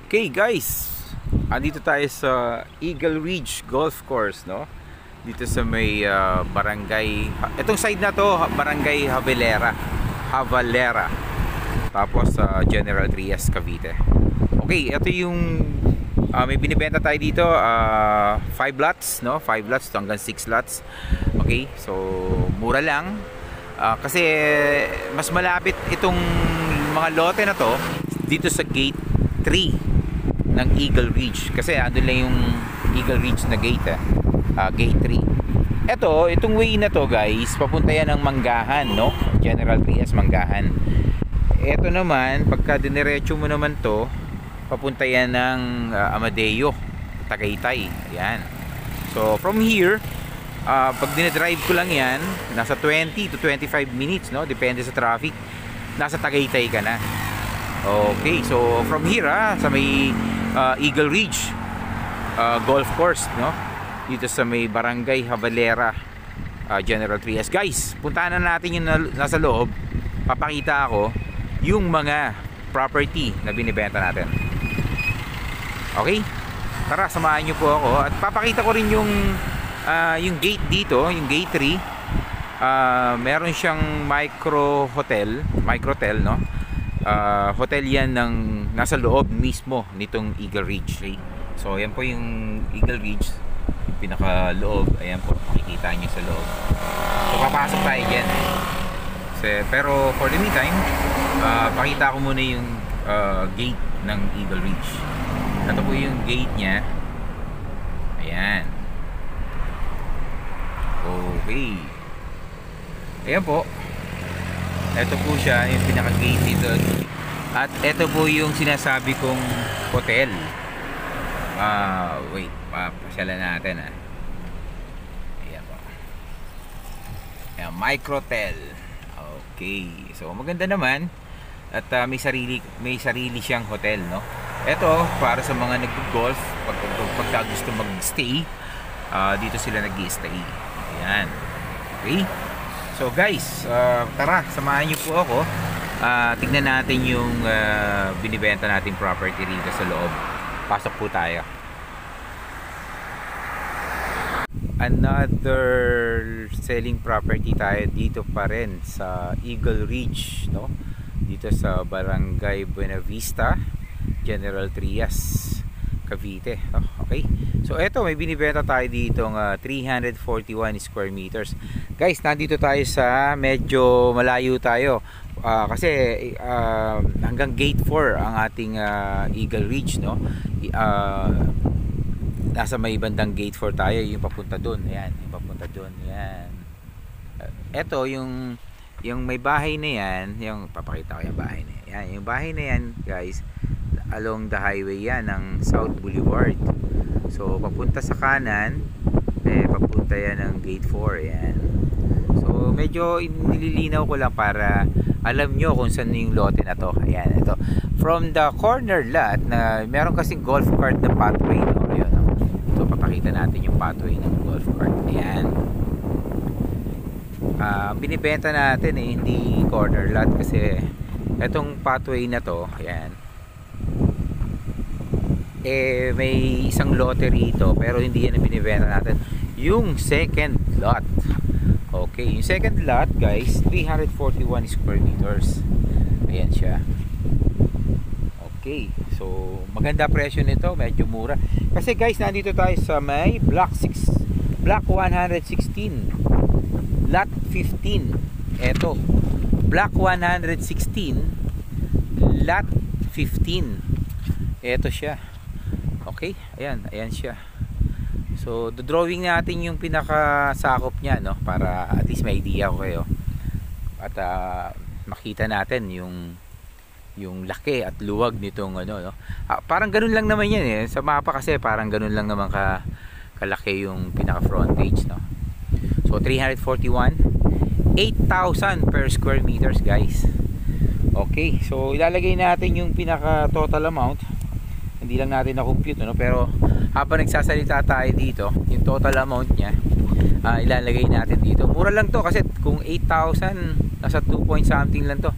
Okay guys, andito tayo sa Eagle Ridge Golf Course, no? Dito sa may barangay, itong side na to, barangay Havalera. Tapos General Trias, Cavite. Okay, ito yung may binibenta tayo dito, 5 lots, no? 5 lots hanggang 6 lots. Okay, so mura lang. Kasi mas malapit itong mga lote na to dito sa gate 3 ng Eagle Ridge, kasi andun lang yung Eagle Ridge na gate, gate 3. Itong way na to guys, papunta yan ng Manggahan, no? General Trias, Manggahan. Ito naman, pagka diniretso mo naman to, papunta yan ng Amadeo, Tagaytay. Ayan. So from here, pag dinadrive ko lang yan, nasa 20 to 25 minutes, no? Depende sa traffic, nasa Tagaytay ka na. Okay, so from here sa may Eagle Ridge Golf Course, no? Dito sa may barangay Havalera, General Trias. Guys, puntahan na natin yung nasa loob. Papakita ako yung mga property na binibenta natin. Okay? Tara, samahan nyo po ako. At papakita ko rin yung gate dito, yung gate 3. Meron siyang microtel, no? Hotel yan ng nasa loob mismo nitong Eagle Ridge. Okay? So yan po yung Eagle Ridge, yung pinaka loob. Ayan po, makikita nyo sa loob. So papasok tayo dyan. Pero for the meantime, pakita ko muna yung gate ng Eagle Ridge. Ito po yung gate nya. Ayan. Okay. Ayan po. Ito po siya, yung pinaka-gate dito. At ito po yung sinasabi kong hotel. Wait, papasyalan natin Ayan po. Ayan, Microtel. Okay. So maganda naman. At may sarili siyang hotel, no? Ito para sa mga nag-golf, pagka gusto mag-stay, dito sila nag-stay. Ayan. Okay. So guys, tara, samahan niyo po ako. Tignan natin yung binibenta nating property rito sa loob. Pasok po tayo. Another selling property tayo dito pa rin sa Eagle Ridge, no? Dito sa Barangay Buena Vista, General Trias, Cavite. Okay. So eto, may binibenta tayo dito ng 341 square meters. Guys, nandito tayo sa medyo malayo tayo. Kasi hanggang gate 4 ang ating Eagle Ridge, no? Nasa may bandang gate 4 tayo, yung papunta doon. Ayan, yung papunta doon. Ayan. Eto, yung may bahay na yan, yung papakita ko yung bahay na yan. Ayan, yung bahay na yan, guys, along the highway yan ng South Boulevard. So papunta sa kanan, papunta yan ng gate 4. Ayan. So medyo nililinaw ko lang para alam nyo kung saan yung lote na to. Ayan, ito. From the corner lot na meron kasing golf cart na pathway, no? Ayun, no? So papakita natin yung pathway ng golf cart. Ayan. Binibenta natin hindi corner lot kasi etong pathway na to, ayan, may isang lote rito pero hindi yan ang binibenta natin, yung second lot. Okay, yung second lot guys, 341 square meters. Ayan siya. Okay, so maganda presyo nito, medyo mura kasi guys, nandito tayo sa may block 116 lot 15. Eto, block 116 lot 15. Eto siya. Okay, ayan siya. So, drawing natin yung pinakasakop niya, no, para at least may idea ko kayo. At makita natin yung laki at luwag nitong no. Parang ganun lang naman yan sa mapa, kasi parang ganun lang naman kalaki yung pinaka frontage, no. So 341, 8,000 per square meters guys. Okay, so ilalagay natin yung pinaka total amount. Hindi lang natin na-compute, no? Pero habang nagsasalita tayo dito, yung total amount niya, ilalagay natin dito. Mura lang to kasi kung 8,000, nasa 2 point something lang to.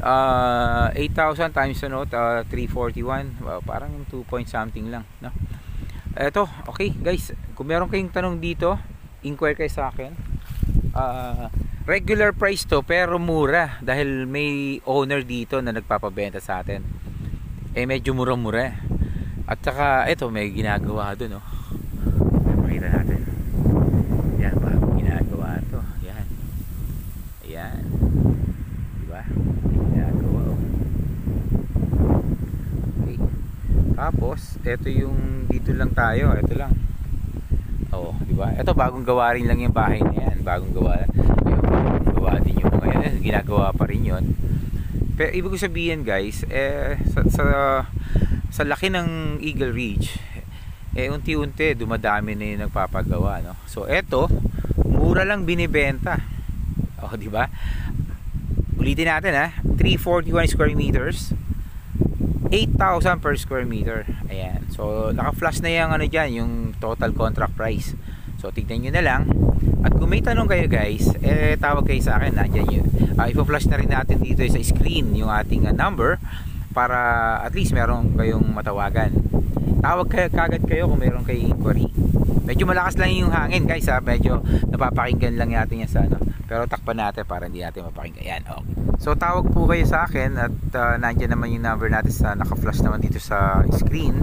8,000 times ano, 341, parang 2 point something lang, no? Eto, okay guys, kung meron kayong tanong dito, inquire kayo sa akin. Regular price to pero mura dahil may owner dito na nagpapabenta sa atin. Medyo mura-mura. At saka ito may ginagawa doon, no. Makita natin. Yan, bagong ginagawa to. Yan. Ayan. Diba? Ginagawa. Okay. Tapos, ito yung dito lang tayo. Ito lang. Oo, diba? Ito bagong gawa rin lang yung bahay na yan. Bagong gawa. Bagong gawa din yung mga yan. Ginagawa pa rin yun. Pero ibig sabihin guys, sa laki ng Eagle Ridge, unti-unti dumadami na yung nagpapagawa, no? So eto, mura lang binibenta. Oh, di ba? Ulitin natin, ha. 341 square meters, 8,000 per square meter. Ayan. So naka-flash na yung ano diyan, yung total contract price. So tignan niyo na lang. At kung may tanong kayo guys, tawag kayo sa akin, nandiyan yun. Ipo-flash na rin natin dito sa screen yung ating number para at least meron kayong matawagan. Tawag kayo kagad kayo kung meron kayong inquiry. Medyo malakas lang yung hangin guys, ha. Medyo napapakinggan lang natin yan sa ano. Pero takpan natin para hindi natin mapakinggan. Yan, okay. So tawag po kayo sa akin at nandiyan naman yung number natin sa naka-flash naman dito sa screen.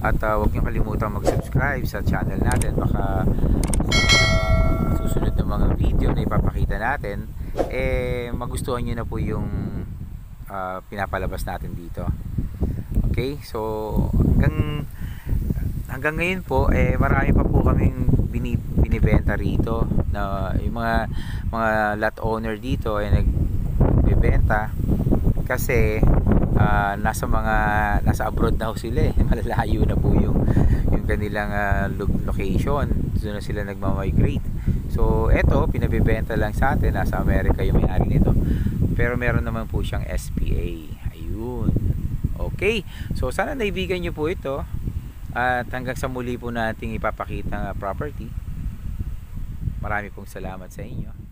At huwag niyo kalimutan mag-subscribe sa channel natin. Baka susunod na mga video na ipapakita natin, magustuhan nyo na po yung pinapalabas natin dito. Okay, so hanggang ngayon po, marami pa po kaming binibenta rito na yung mga lot owner dito ay nagbebenta kasi nasa abroad na ho sila, malalayo na po yung kanilang location, doon na sila nagmamigrate. So eto, pinabibenta lang sa atin, nasa Amerika yung may-ari nito, pero meron naman po siyang SPA. Ayun, okay, so sana naibigan nyo po ito at hanggang sa muli po nating ipapakita ng property. Marami pong salamat sa inyo.